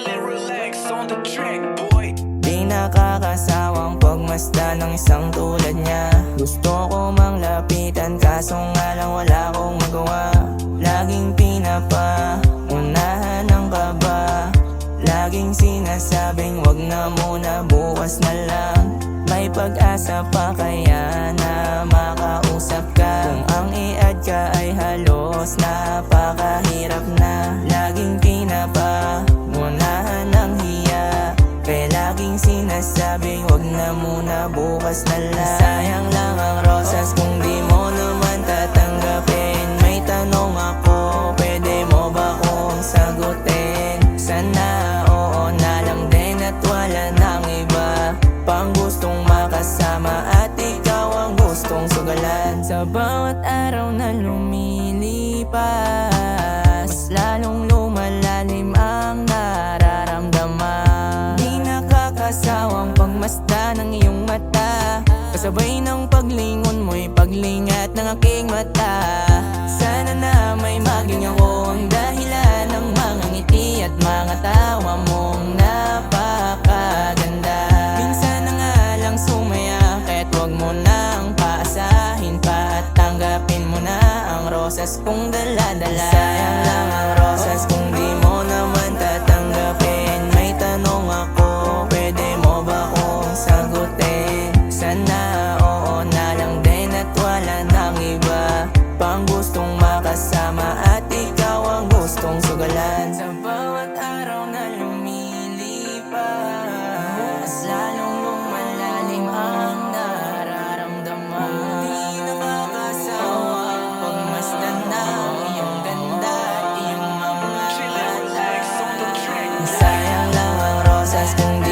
Chill and relax on the track, boy. Di nakakasawang pagmasdan ng isang tulad niya. Gusto ko mang lapitan kaso nga lang wala akong magawa. Laging pinapaunahan ng kaba. Laging sinasabing wag na muna, bukas na lang. May pag-asa pa kaya na makausap ka. Kung ang i-add ka ay halos napakahirap na. Laging pinapaunahan ng hiya. Kaya laging sinasabing wag na muna, bukas na lang. Sayang lang ang rosas kung di mo naman tatanggapin. May tanong ako, pwede mo ba kong sagutin? Sana oo na lang din at wala nang iba pang gustong makasama at ikaw ang gustong sugalan. Sa bawat araw na lumilipas, mas lalong lumalalim ang nararamdaman. Di nakakasawang pagmasdan ng iyong mata, kasabay ng paglingon mo'y paglingat ng aking mata. Sana na may maging ako ang dahilan ng mga ngiti at mga tawa mong napakaganda. Minsan na nga lang sumaya, kaya't wag mo nang paasahin pa at tanggapin mo na ang rosas kong dala-dala. Sayang lang ang rosas kung di mo naman tatanggapin. May tanong ako, pwede mo ba kong sagutin? Sana oo na lang din at wala nang iba pang gustong makasama at ikaw ang gustong sugalan. Sa bawat araw na lumilipas, mas lalong lumalalim ang nararamdaman. Di nakakasawa pagmasdan ng iyong ganda at iyong mga Chill and relax on the track, boy. sayang lang ang rosas kung di